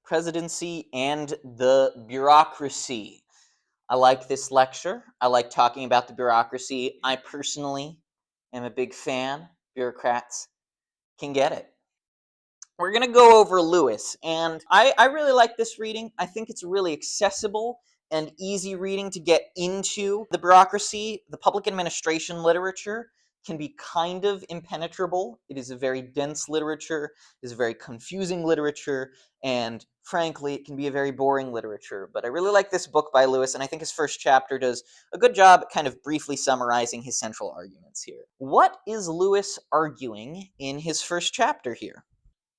Presidency and the Bureaucracy. I like this lecture. I like talking about the bureaucracy. I personally am a big fan. Bureaucrats can get it. We're going to go over Lewis, and I really like this reading. I think it's really accessible and easy reading to get into the bureaucracy. The public administration literature can be kind of impenetrable. It is a very dense literature, it is a very confusing literature, and frankly, it can be a very boring literature. But I really like this book by Lewis, and I think his first chapter does a good job at kind of briefly summarizing his central arguments here. What is Lewis arguing in his first chapter here?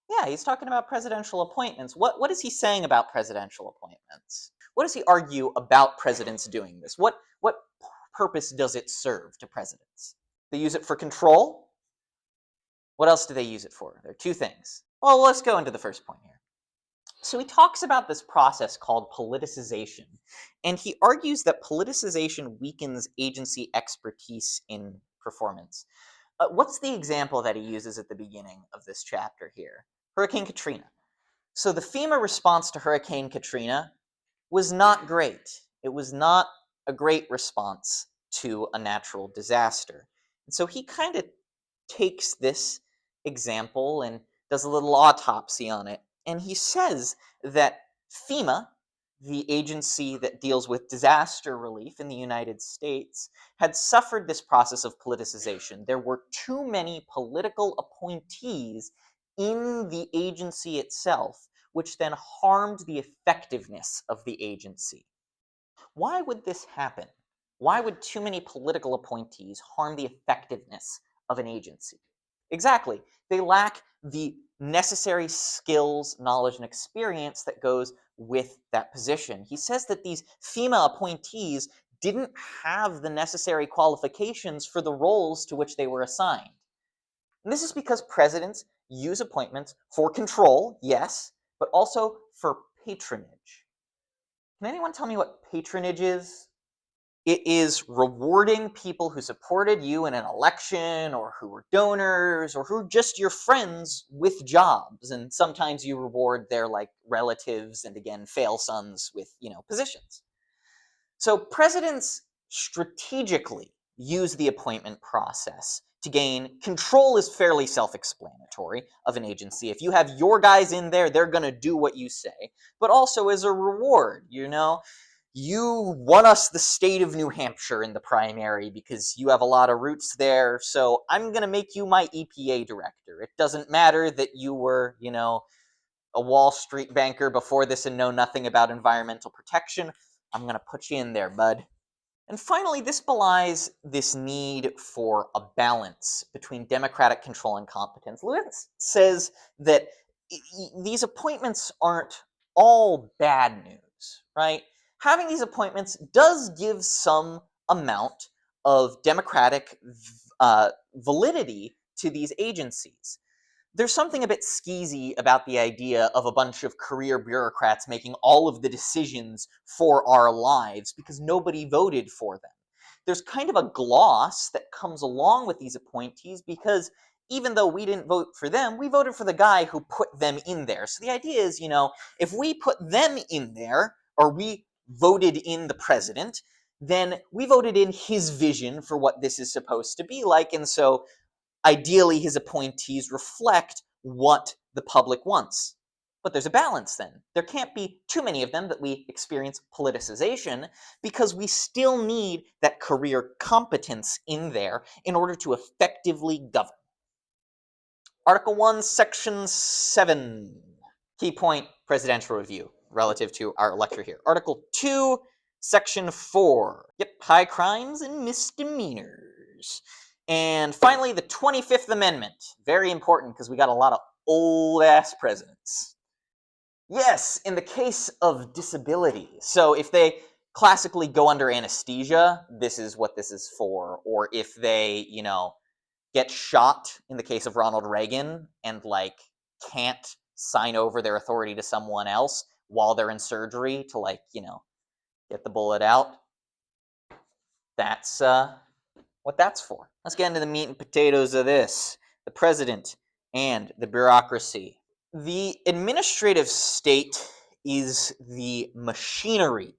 Yeah, he's talking about presidential appointments. What is he saying about presidential appointments? What does he argue about presidents doing this? What purpose does it serve to presidents? They use it for control. What else do they use it for? There are two things. Well, let's go into the first point here. So he talks about this process called politicization, and he argues that politicization weakens agency expertise in performance. What's the example that he uses at the beginning of this chapter here? Hurricane Katrina. So the FEMA response to Hurricane Katrina was not great. It was not a great response to a natural disaster. And so he kind of takes this example and does a little autopsy on it. And he says that FEMA, the agency that deals with disaster relief in the United States, had suffered this process of politicization. There were too many political appointees in the agency itself, which then harmed the effectiveness of the agency. Why would this happen? Why would too many political appointees harm the effectiveness of an agency? Exactly. They lack the necessary skills, knowledge, and experience that goes with that position. He says that these FEMA appointees didn't have the necessary qualifications for the roles to which they were assigned. And this is because presidents use appointments for control, yes, but also for patronage. Can anyone tell me what patronage is? It is rewarding people who supported you in an election, or who were donors, or who are just your friends with jobs. And sometimes you reward their relatives and, again, fail sons with, positions. So presidents strategically use the appointment process to gain control. Is fairly self-explanatory of an agency. If you have your guys in there, they're going to do what you say. But also as a reward, you won us the state of New Hampshire in the primary because you have a lot of roots there, so I'm going to make you my EPA director. It doesn't matter that you were, a Wall Street banker before this and know nothing about environmental protection. I'm going to put you in there, bud. And finally, this belies this need for a balance between democratic control and competence. Lewis says that these appointments aren't all bad news, right? Having these appointments does give some amount of democratic validity to these agencies. There's something a bit skeezy about the idea of a bunch of career bureaucrats making all of the decisions for our lives because nobody voted for them. There's kind of a gloss that comes along with these appointees because even though we didn't vote for them, we voted for the guy who put them in there. So the idea is, if we put them in there, or we voted in the president, then we voted in his vision for what this is supposed to be like. And so ideally, his appointees reflect what the public wants. But there's a balance then. There can't be too many of them that we experience politicization, because we still need that career competence in there in order to effectively govern. Article 1, Section 7. Key point, presidential review, relative to our lecture here. Article 2, Section 4. Yep, high crimes and misdemeanors. And finally, the 25th Amendment. Very important because we got a lot of old-ass presidents. Yes, in the case of disability. So if they classically go under anesthesia, this is what this is for. Or if they, get shot, in the case of Ronald Reagan, and, can't sign over their authority to someone else while they're in surgery to, get the bullet out. That's what that's for. Let's get into the meat and potatoes of this. The president and the bureaucracy. The administrative state is the machinery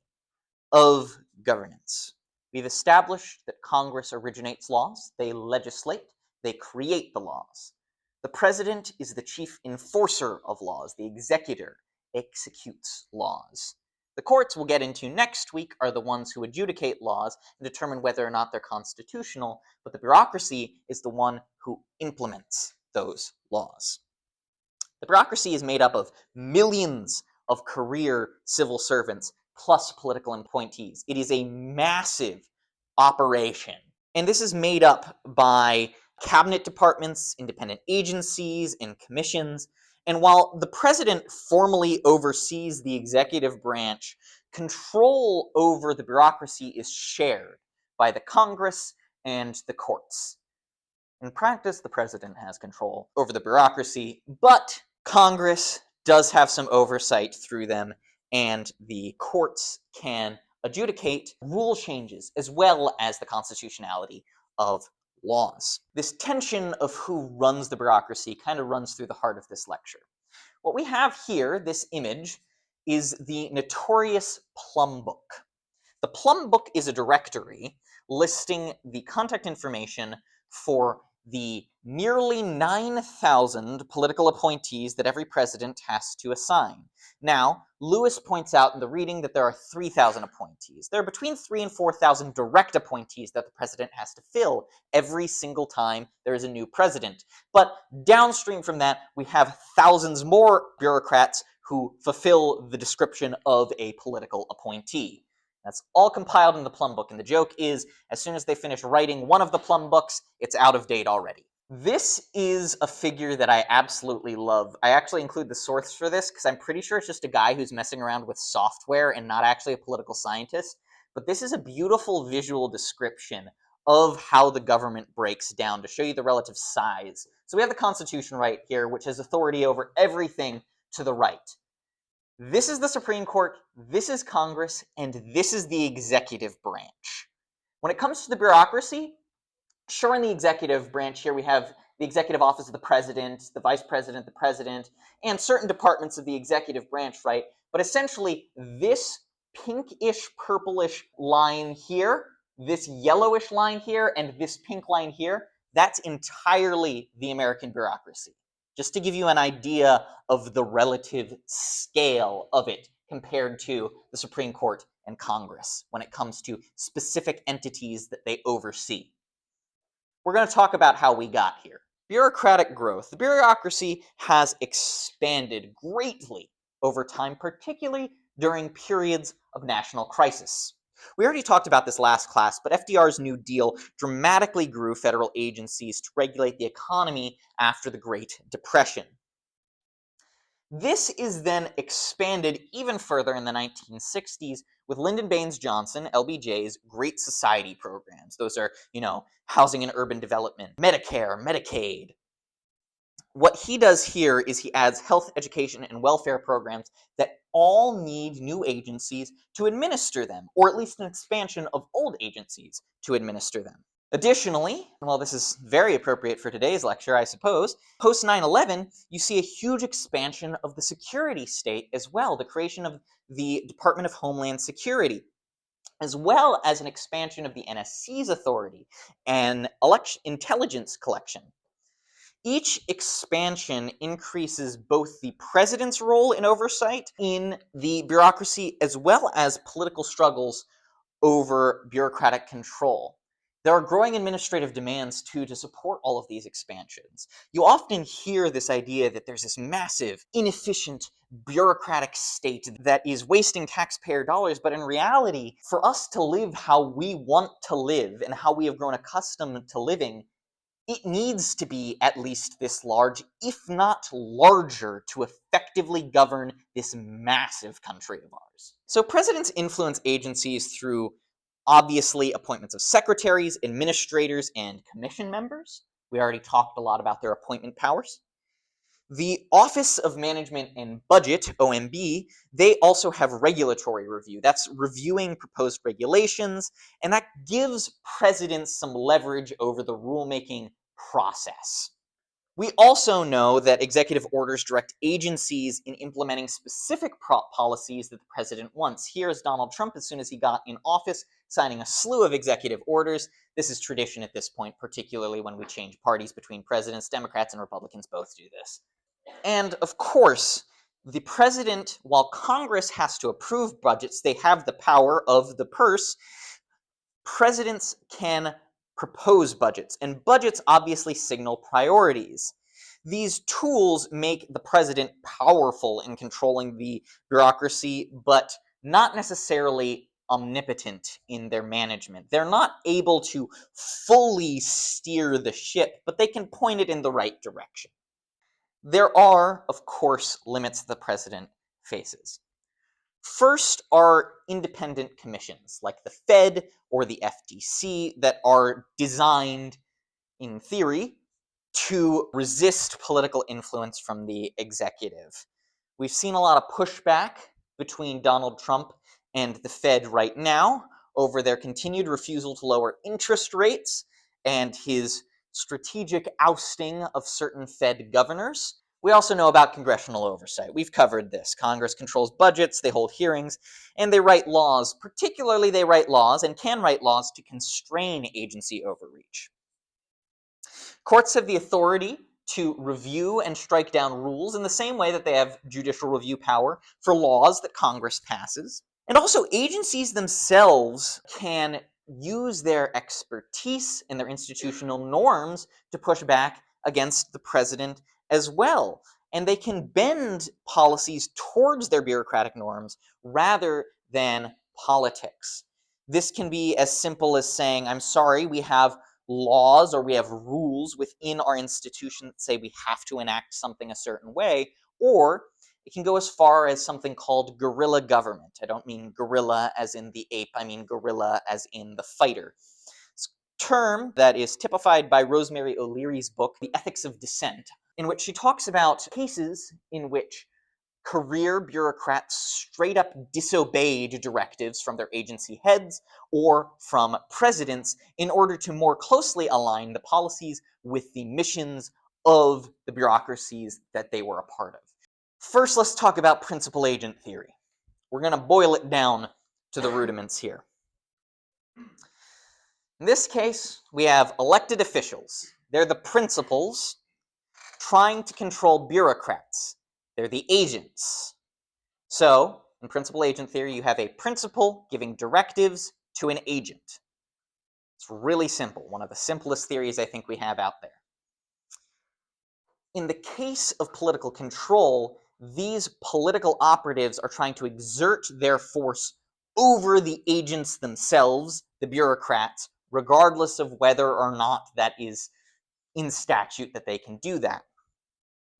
of governance. We've established that Congress originates laws, they legislate, they create the laws. The president is the chief enforcer of laws, the executor executes laws. The courts we'll get into next week are the ones who adjudicate laws and determine whether or not they're constitutional, but the bureaucracy is the one who implements those laws. The bureaucracy is made up of millions of career civil servants plus political appointees. It is a massive operation. And this is made up by cabinet departments, independent agencies, and commissions. And while the president formally oversees the executive branch, control over the bureaucracy is shared by the Congress and the courts. In practice, the president has control over the bureaucracy, but Congress does have some oversight through them, and the courts can adjudicate rule changes as well as the constitutionality of laws. This tension of who runs the bureaucracy kind of runs through the heart of this lecture. What we have here, this image, is the notorious Plum Book. The Plum Book is a directory listing the contact information for the nearly 9,000 political appointees that every president has to assign. Now, Lewis points out in the reading that there are 3,000 appointees. There are between 3,000 and 4,000 direct appointees that the president has to fill every single time there is a new president. But downstream from that, we have thousands more bureaucrats who fulfill the description of a political appointee. That's all compiled in the Plum Book, and the joke is, as soon as they finish writing one of the Plum Books, it's out of date already. This is a figure that I absolutely love. I actually include the source for this because I'm pretty sure it's just a guy who's messing around with software and not actually a political scientist. But this is a beautiful visual description of how the government breaks down to show you the relative size. So we have the Constitution right here, which has authority over everything to the right. This is the Supreme Court, this is Congress, and this is the executive branch. When it comes to the bureaucracy, sure, in the executive branch here we have the executive office of the president, the vice president, the president, and certain departments of the executive branch, right? But essentially, this pinkish, purplish line here, this yellowish line here, and this pink line here, that's entirely the American bureaucracy. Just to give you an idea of the relative scale of it compared to the Supreme Court and Congress when it comes to specific entities that they oversee. We're going to talk about how we got here. Bureaucratic growth. The bureaucracy has expanded greatly over time, particularly during periods of national crisis. We already talked about this last class, but FDR's New Deal dramatically grew federal agencies to regulate the economy after the Great Depression. This is then expanded even further in the 1960s with Lyndon Baines Johnson, LBJ's Great Society programs. Those are, housing and urban development, Medicare, Medicaid. What he does here is he adds health, education, and welfare programs that all need new agencies to administer them, or at least an expansion of old agencies to administer them. Additionally, well, this is very appropriate for today's lecture, I suppose, post 9/11, you see a huge expansion of the security state as well, the creation of the Department of Homeland Security, as well as an expansion of the NSC's authority and intelligence collection. Each expansion increases both the president's role in oversight in the bureaucracy as well as political struggles over bureaucratic control. There are growing administrative demands, too, to support all of these expansions. You often hear this idea that there's this massive, inefficient, bureaucratic state that is wasting taxpayer dollars, but in reality, for us to live how we want to live and how we have grown accustomed to living, it needs to be at least this large, if not larger, to effectively govern this massive country of ours. So presidents influence agencies through, obviously, appointments of secretaries, administrators, and commission members. We already talked a lot about their appointment powers. The Office of Management and Budget, OMB, they also have regulatory review. That's reviewing proposed regulations, and that gives presidents some leverage over the rulemaking process. We also know that executive orders direct agencies in implementing specific policies that the president wants. Here's Donald Trump, as soon as he got in office, signing a slew of executive orders. This is tradition at this point, particularly when we change parties between presidents. Democrats and Republicans both do this. And of course, the president, while Congress has to approve budgets, they have the power of the purse. Presidents can propose budgets, and budgets obviously signal priorities. These tools make the president powerful in controlling the bureaucracy, but not necessarily omnipotent in their management. They're not able to fully steer the ship, but they can point it in the right direction. There are, of course, limits the president faces. First are independent commissions, like the Fed or the FTC, that are designed, in theory, to resist political influence from the executive. We've seen a lot of pushback between Donald Trump and the Fed right now over their continued refusal to lower interest rates and his strategic ousting of certain Fed governors. We also know about congressional oversight. We've covered this. Congress controls budgets, they hold hearings, and they write laws. Particularly, they write laws and can write laws to constrain agency overreach. Courts have the authority to review and strike down rules in the same way that they have judicial review power for laws that Congress passes. And also, agencies themselves can use their expertise and their institutional norms to push back against the president as well. And they can bend policies towards their bureaucratic norms rather than politics. This can be as simple as saying, I'm sorry, we have laws or we have rules within our institution that say we have to enact something a certain way, or it can go as far as something called guerrilla government. I don't mean gorilla as in the ape, I mean guerrilla as in the fighter. It's a term that is typified by Rosemary O'Leary's book, The Ethics of Dissent, in which she talks about cases in which career bureaucrats straight up disobeyed directives from their agency heads or from presidents in order to more closely align the policies with the missions of the bureaucracies that they were a part of. First, let's talk about principal agent theory. We're going to boil it down to the rudiments here. In this case, we have elected officials. They're the principals trying to control bureaucrats. They're the agents. So, in principal agent theory, you have a principal giving directives to an agent. It's really simple, one of the simplest theories I think we have out there. In the case of political control, these political operatives are trying to exert their force over the agents themselves, the bureaucrats, regardless of whether or not that is in statute that they can do that.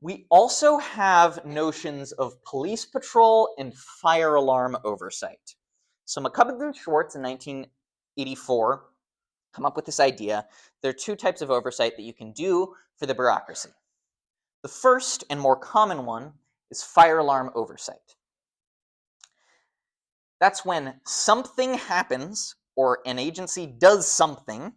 We also have notions of police patrol and fire alarm oversight. So McCubbin and Schwartz in 1984 come up with this idea. There are two types of oversight that you can do for the bureaucracy. The first and more common one is fire alarm oversight. That's when something happens or an agency does something,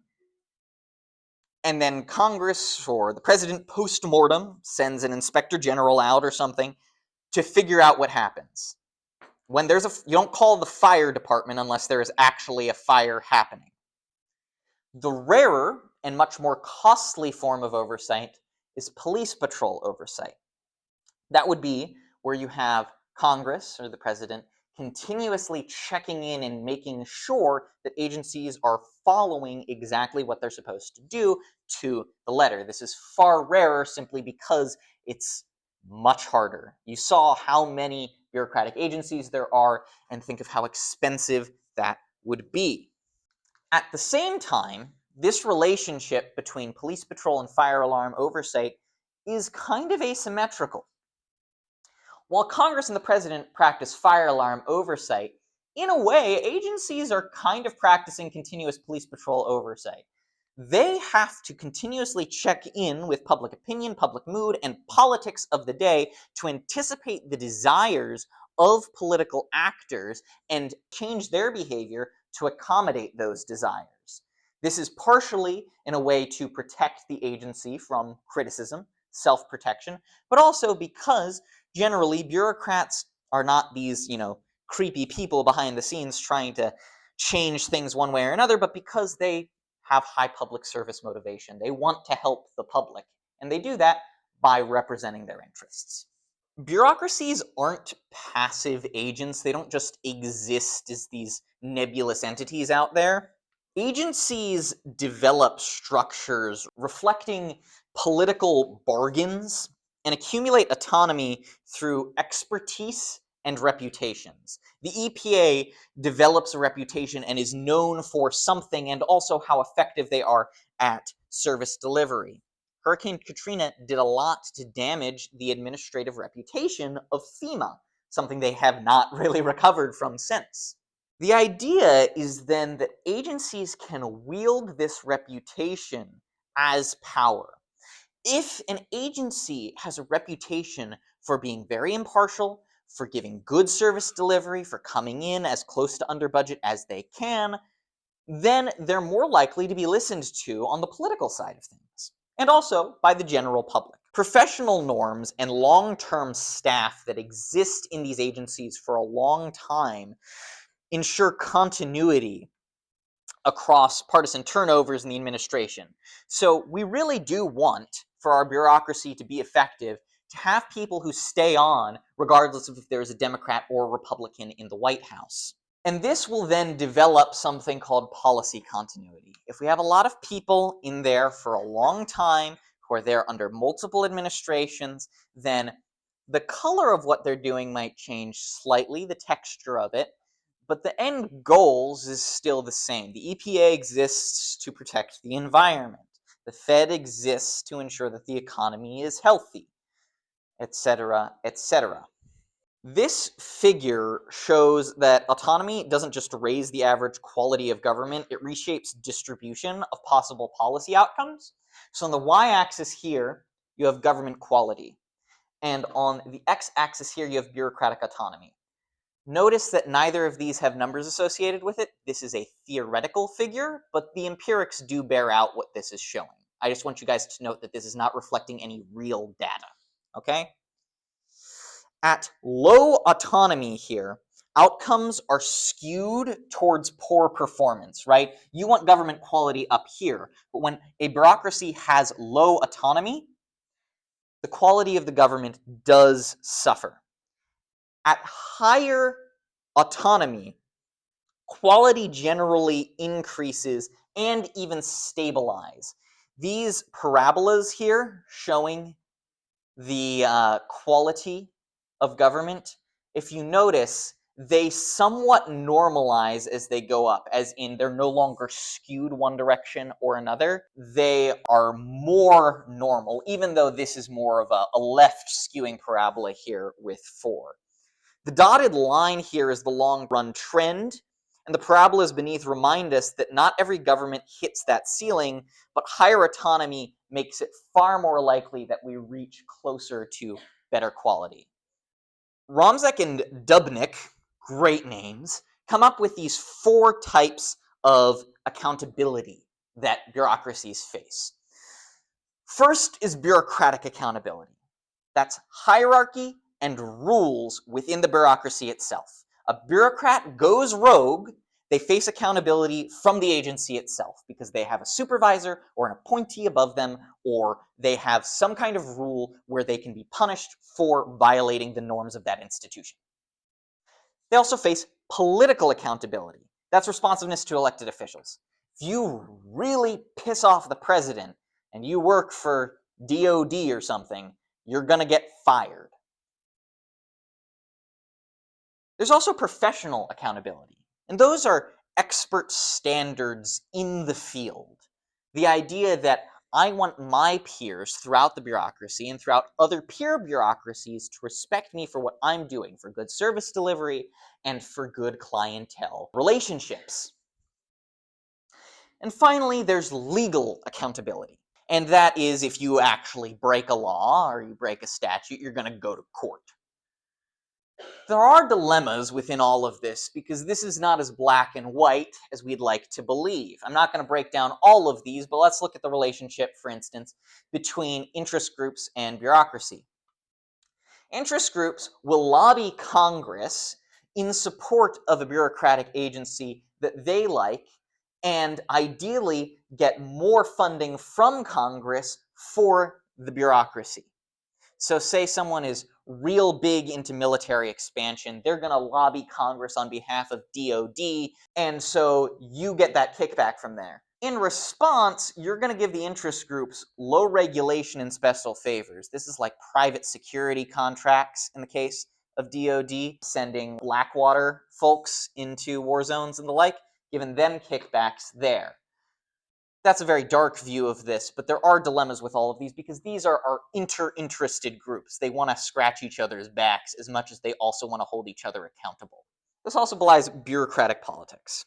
and then Congress or the president post-mortem sends an inspector general out or something to figure out what happens. When there's you don't call the fire department unless there is actually a fire happening. The rarer and much more costly form of oversight is police patrol oversight. That would be where you have Congress or the president continuously checking in and making sure that agencies are following exactly what they're supposed to do to the letter. This is far rarer simply because it's much harder. You saw how many bureaucratic agencies there are, and think of how expensive that would be. At the same time, this relationship between police patrol and fire alarm oversight is kind of asymmetrical. While Congress and the president practice fire alarm oversight, in a way, agencies are kind of practicing continuous police patrol oversight. They have to continuously check in with public opinion, public mood, and politics of the day to anticipate the desires of political actors and change their behavior to accommodate those desires. This is partially in a way to protect the agency from criticism, self-protection, but also because generally bureaucrats are not these, creepy people behind the scenes trying to change things one way or another, but because they have high public service motivation. They want to help the public, and they do that by representing their interests. Bureaucracies aren't passive agents. They don't just exist as these nebulous entities out there. Agencies develop structures reflecting political bargains and accumulate autonomy through expertise and reputations. The EPA develops a reputation and is known for something, and also how effective they are at service delivery. Hurricane Katrina did a lot to damage the administrative reputation of FEMA, something they have not really recovered from since. The idea is then that agencies can wield this reputation as power. If an agency has a reputation for being very impartial, for giving good service delivery, for coming in as close to under budget as they can, then they're more likely to be listened to on the political side of things, and also by the general public. Professional norms and long-term staff that exist in these agencies for a long time ensure continuity across partisan turnovers in the administration. So we really do want, for our bureaucracy to be effective, to have people who stay on regardless of if there's a Democrat or Republican in the White House. And this will then develop something called policy continuity. If we have a lot of people in there for a long time, who are there under multiple administrations, then the color of what they're doing might change slightly, the texture of it, but the end goals is still the same. The EPA exists to protect the environment. The Fed exists to ensure that the economy is healthy, etc., etc. This figure shows that autonomy doesn't just raise the average quality of government, it reshapes distribution of possible policy outcomes. So on the y-axis here, you have government quality, and on the x-axis here, you have bureaucratic autonomy. Notice that neither of these have numbers associated with it. This is a theoretical figure, but the empirics do bear out what this is showing. I just want you guys to note that this is not reflecting any real data, okay? At low autonomy here, outcomes are skewed towards poor performance, right? You want government quality up here, but when a bureaucracy has low autonomy, the quality of the government does suffer. At higher autonomy, quality generally increases and even stabilize. These parabolas here showing the quality of government, if you notice, they somewhat normalize as they go up, as in they're no longer skewed one direction or another. They are more normal, even though this is more of a left skewing parabola here with 4. The dotted line here is the long-run trend, and the parabolas beneath remind us that not every government hits that ceiling, but higher autonomy makes it far more likely that we reach closer to better quality. Romzek and Dubnik, great names, come up with these 4 types of accountability that bureaucracies face. First is bureaucratic accountability. That's hierarchy and rules within the bureaucracy itself. A bureaucrat goes rogue, they face accountability from the agency itself because they have a supervisor or an appointee above them, or they have some kind of rule where they can be punished for violating the norms of that institution. They also face political accountability. That's responsiveness to elected officials. If you really piss off the president and you work for DOD or something, you're going to get fired. There's also professional accountability, and those are expert standards in the field. The idea that I want my peers throughout the bureaucracy and throughout other peer bureaucracies to respect me for what I'm doing, for good service delivery and for good clientele relationships. And finally, there's legal accountability. And that is if you actually break a law or you break a statute, you're going to go to court. There are dilemmas within all of this because this is not as black and white as we'd like to believe. I'm not going to break down all of these, but let's look at the relationship, for instance, between interest groups and bureaucracy. Interest groups will lobby Congress in support of a bureaucratic agency that they like and ideally get more funding from Congress for the bureaucracy. So say someone is real big into military expansion, they're going to lobby Congress on behalf of DoD, and so you get that kickback from there. In response, you're going to give the interest groups low regulation and special favors. This is like private security contracts in the case of DoD, sending Blackwater folks into war zones and the like, giving them kickbacks there. That's a very dark view of this, but there are dilemmas with all of these because these are inter-interested groups. They want to scratch each other's backs as much as they also want to hold each other accountable. This also belies bureaucratic politics.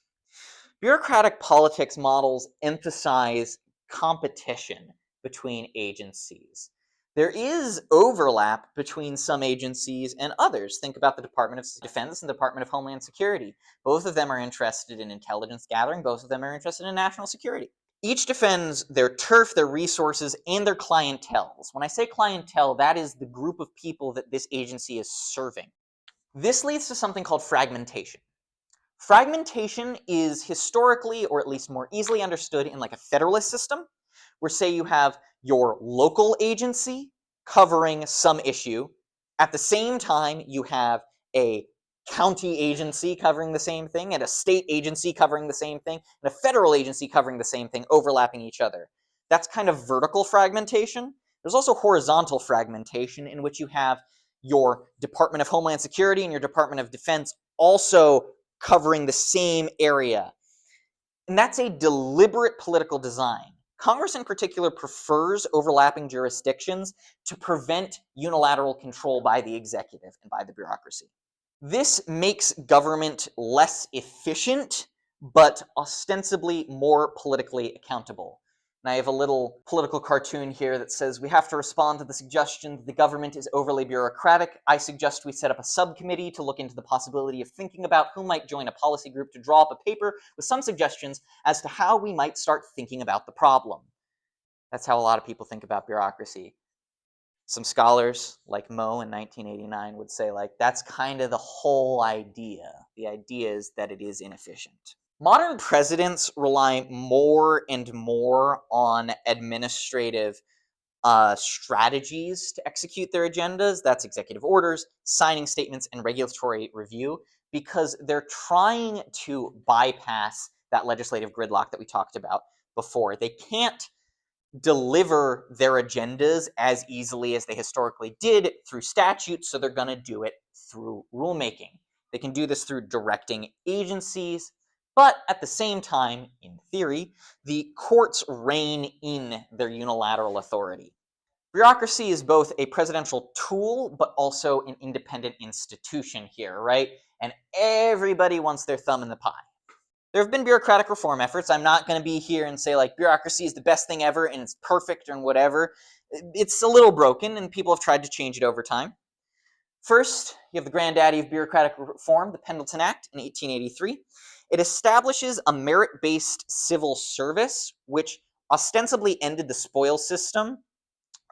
Bureaucratic politics models emphasize competition between agencies. There is overlap between some agencies and others. Think about the Department of Defense and the Department of Homeland Security. Both of them are interested in intelligence gathering. Both of them are interested in national security. Each defends their turf, their resources, and their clienteles. When I say clientele, that is the group of people that this agency is serving. This leads to something called fragmentation. Fragmentation is historically, or at least more easily understood in like a federalist system, where say you have your local agency covering some issue. At the same time, you have a county agency covering the same thing, and a state agency covering the same thing, and a federal agency covering the same thing, overlapping each other. That's kind of vertical fragmentation. There's also horizontal fragmentation, in which you have your Department of Homeland Security and your Department of Defense also covering the same area. And that's a deliberate political design. Congress in particular prefers overlapping jurisdictions to prevent unilateral control by the executive and by the bureaucracy. This makes government less efficient, but ostensibly more politically accountable. And I have a little political cartoon here that says, we have to respond to the suggestion that the government is overly bureaucratic. I suggest we set up a subcommittee to look into the possibility of thinking about who might join a policy group to draw up a paper with some suggestions as to how we might start thinking about the problem. That's how a lot of people think about bureaucracy. Some scholars, like Moe in 1989, would say, like, that's kind of the whole idea. The idea is that it is inefficient. Modern presidents rely more and more on administrative strategies to execute their agendas. That's executive orders, signing statements, and regulatory review, because they're trying to bypass that legislative gridlock that we talked about before. They can't deliver their agendas as easily as they historically did through statute, so they're going to do it through rulemaking. They can do this through directing agencies, but at the same time, in theory, the courts rein in their unilateral authority. Bureaucracy is both a presidential tool, but also an independent institution here, right? And everybody wants their thumb in the pie. There have been bureaucratic reform efforts. I'm not going to be here and say, like, bureaucracy is the best thing ever and it's perfect and whatever. It's a little broken, and people have tried to change it over time. First, you have the granddaddy of bureaucratic reform, the Pendleton Act in 1883. It establishes a merit-based civil service, which ostensibly ended the spoils system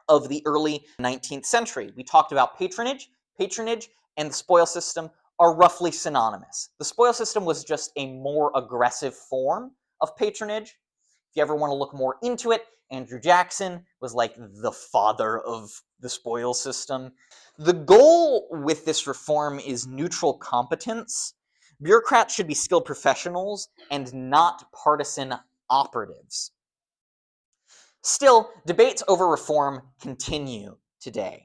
of the early 19th century. We talked about patronage. Patronage and the spoils system are roughly synonymous. The spoils system was just a more aggressive form of patronage. If you ever want to look more into it, Andrew Jackson was like the father of the spoils system. The goal with this reform is neutral competence. Bureaucrats should be skilled professionals and not partisan operatives. Still, debates over reform continue today.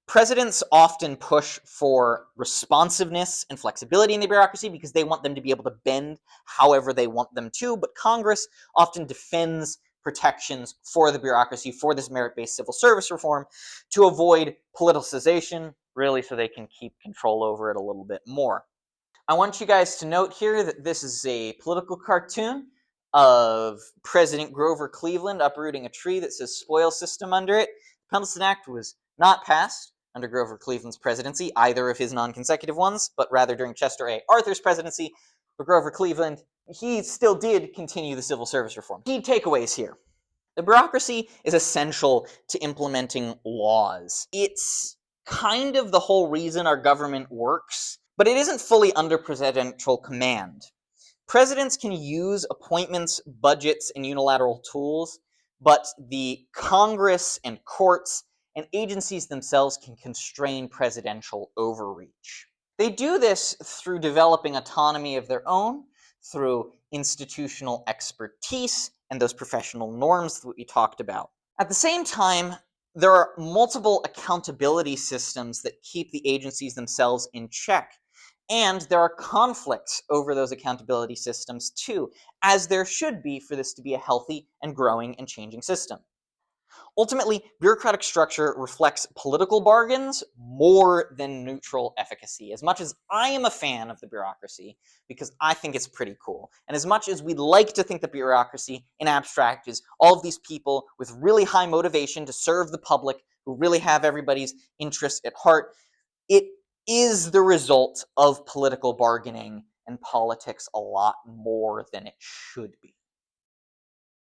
Presidents often push for responsiveness and flexibility in the bureaucracy because they want them to be able to bend however they want them to, but Congress often defends protections for the bureaucracy, for this merit-based civil service reform, to avoid politicization, really so they can keep control over it a little bit more. I want you guys to note here that this is a political cartoon of President Grover Cleveland uprooting a tree that says spoils system under it. The Pendleton Act was not passed under Grover Cleveland's presidency, either of his non-consecutive ones, but rather during Chester A. Arthur's presidency. For Grover Cleveland, he still did continue the civil service reform. Key takeaways here. The bureaucracy is essential to implementing laws. It's kind of the whole reason our government works, but it isn't fully under presidential command. Presidents can use appointments, budgets, and unilateral tools, but the Congress and courts and agencies themselves can constrain presidential overreach. They do this through developing autonomy of their own, through institutional expertise and those professional norms that we talked about. At the same time, there are multiple accountability systems that keep the agencies themselves in check. And there are conflicts over those accountability systems too, as there should be for this to be a healthy and growing and changing system. Ultimately, bureaucratic structure reflects political bargains more than neutral efficacy. As much as I am a fan of the bureaucracy, because I think it's pretty cool, and as much as we'd like to think the bureaucracy in abstract is all of these people with really high motivation to serve the public, who really have everybody's interest at heart, it is the result of political bargaining and politics a lot more than it should be.